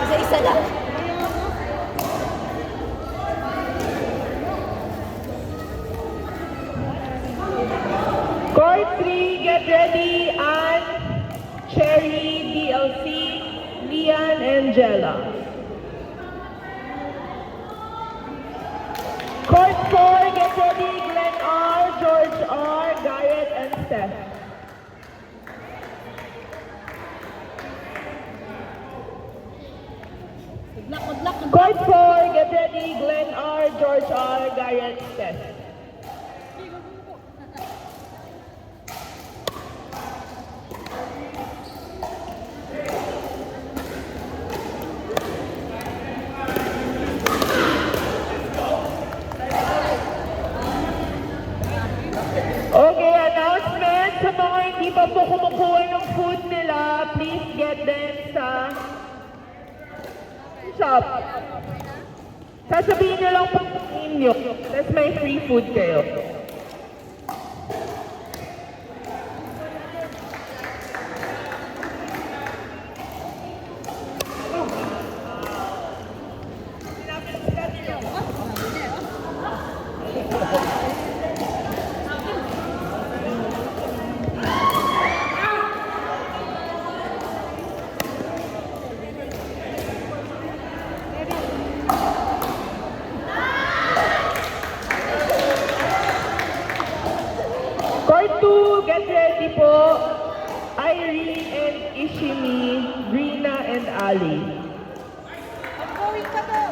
Isa-isa lang. Court 3, get ready. Ann, Cherry, DLC, Lian, and Jella. Court 4, get ready. Glenn R, George R, Garrett, and Steph. Court 4, get ready. Glenn R, George R, Garrett, Steph. Okay, announcement sa mga hindi pa po kumukuha ng food nila, please get them sa shop. Sasabihin nyo lang po ang name nyo, tapos may free food kayo. Court 2, get ready po. Irene and Ishimi, Rina and Ali. Going ka to.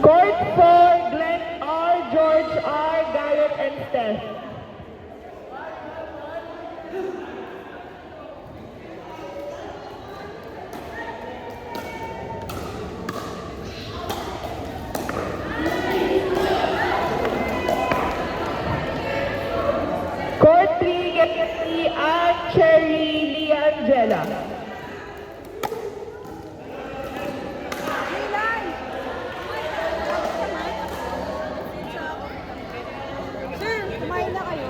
Court 4, Glenn R, George R, Garrett, and Steph. Court 3, get ready. Ann, Cherry, Lian, Jella. Sir, kumain na kayo.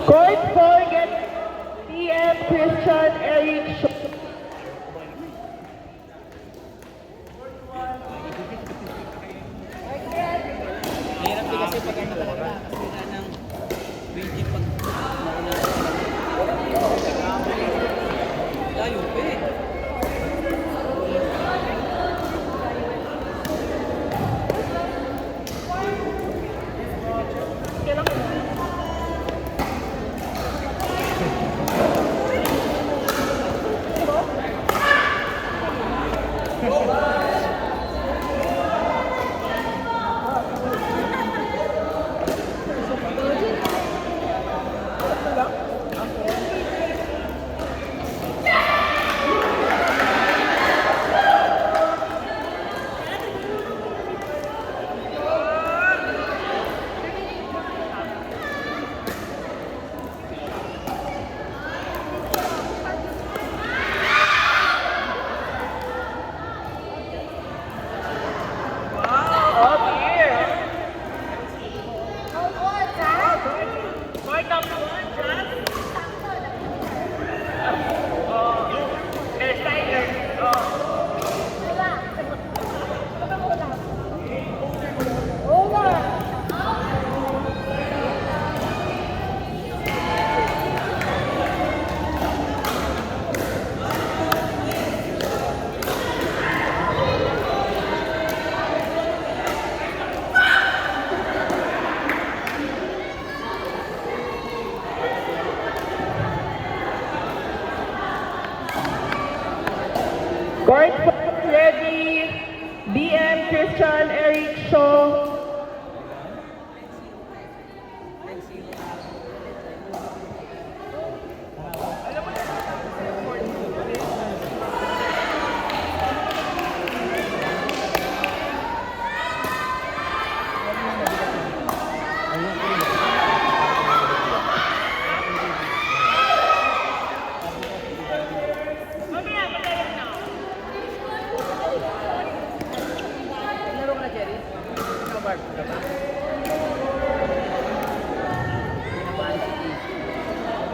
Court 4, get PM, Christian, Eric, Hirap din kasi pag ano talaga, kasi wala ng 20 pag nauna. Layo pa eh.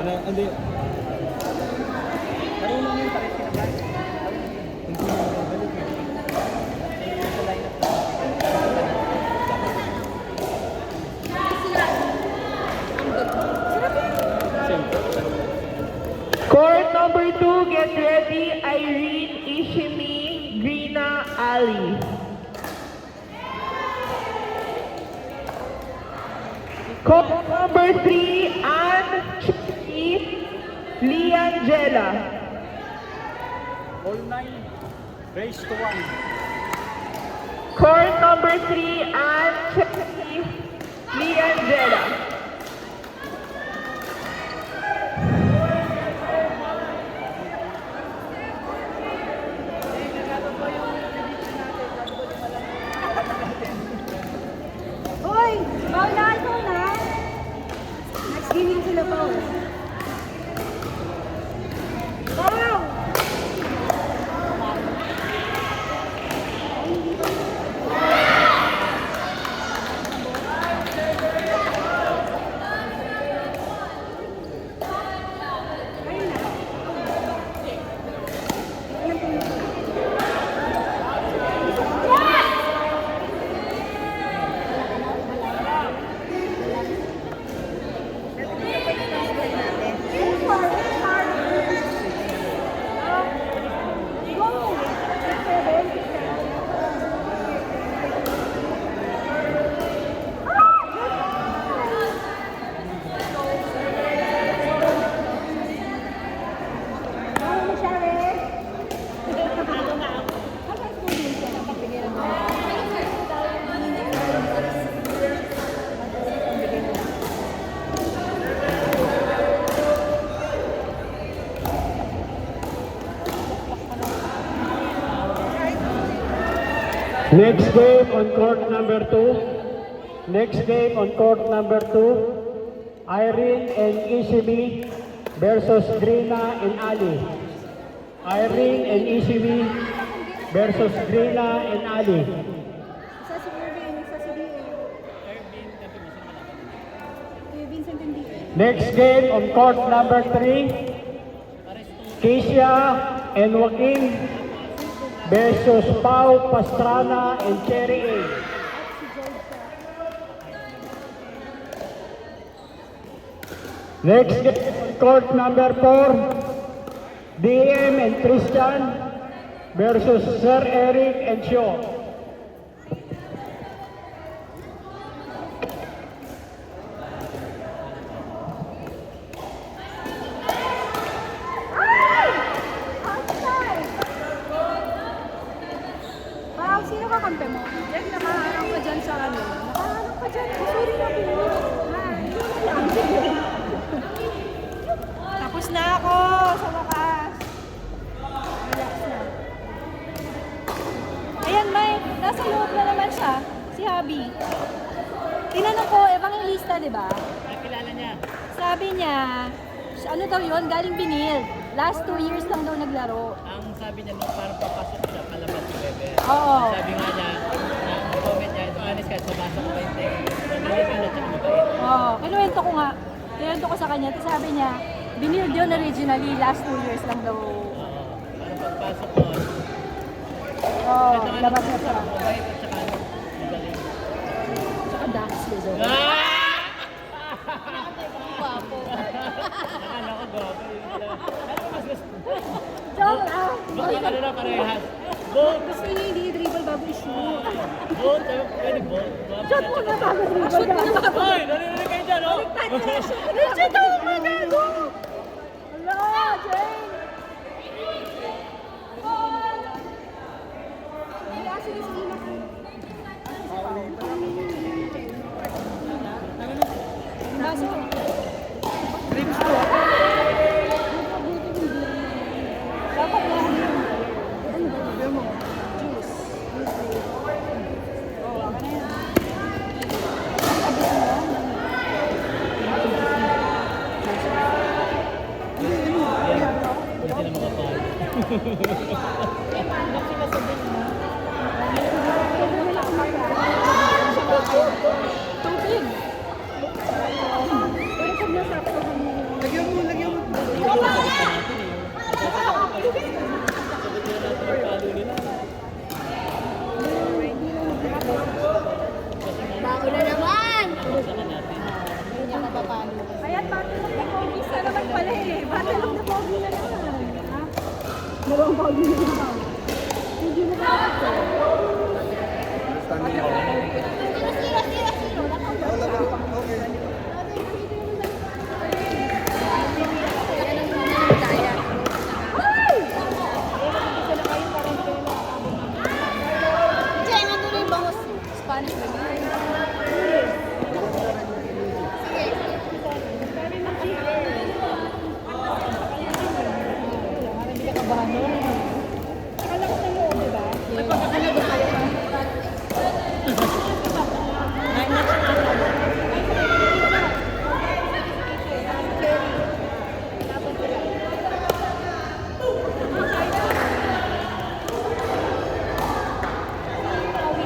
Ano, hindi. Marunong yun, pares kinabahan. Hindi mo babalik eh. Sa lineup na. Siyempre. Court number 2, get ready. Irene, Ishimi, Grina, Ali. Court number 3, Anne, Chicky, Liangela. All 9. Race to 1. Court number 3, Anne, Chicky, Liangela. Hoy! Bawal na ito na! Next game sila pa. Bawal! Next game on court number 2. Next game on court number 2. Irene and Ishimi versus Grina and Ali. Irene and Ishimi versus Grina and Ali. Isa si Irvin, isa si D.A. Kuya Vincent and D.A. Next game on court number 3. Keisha and Joaquin versus Pau, Pastrana and Cherry A. Next game on court number 4. DM and Christian versus Sir Eric and Shaw. Outside! Wow, sino ka kampe mo? Jack, nakaharang ka dyan sa ano? Nakaharang ka dyan. Sorry na po. Tapos na ako sa wakas. Relax na. Ayan, May. Nasa loob na naman siya. Si Habi. Tinanong ko, evangelista, di ba? Nakilala niya. Sabi niya, ano daw yun? Galing Binil. Last 2 years lang daw naglaro. Ang sabi niya nung parang papasok siya, palabas si Bebe. Oo. Sabi nga niya, na comment niya, ito honest ka, sabasa ko yung text. Nandito na, tsaka mabait. Oo. Kinuwento ko nga. Kinuwento ko sa kanya. Tapos sabi niya, Binil yun originally. Last 2 years lang daw. Parang pagpasok ko, Oo. Labas na siya. mabait at saka ano, magaling. Tsaka dance Lizzo. Akala ko gwapo yun pala. Ano mas gusto? Joke lang. Baka ano na parehas. Bolt! Gusto niya hindi dribble bago i-shoot. Bolt! Pwede bolt? Shot mo na bago dribble. Shoot mo na bago. Hoy! Narinig kayo dyan, oh! Shoot mo na bago. Hala, Jane. Kaya sige, sige na. Baso. Trips ko. Dapat na. Ano ba? Bigyan mo. Juice. Oh, ako na yan. Abis mo. Hindi na makapal. Tubig. Pero pag nasakto kami. Lagyan mo yan. Battle of the Pogies na naman pala eh. Battle of the Pogies na naman. Ha? Dalawang Pogies na naman. Hindi na naman.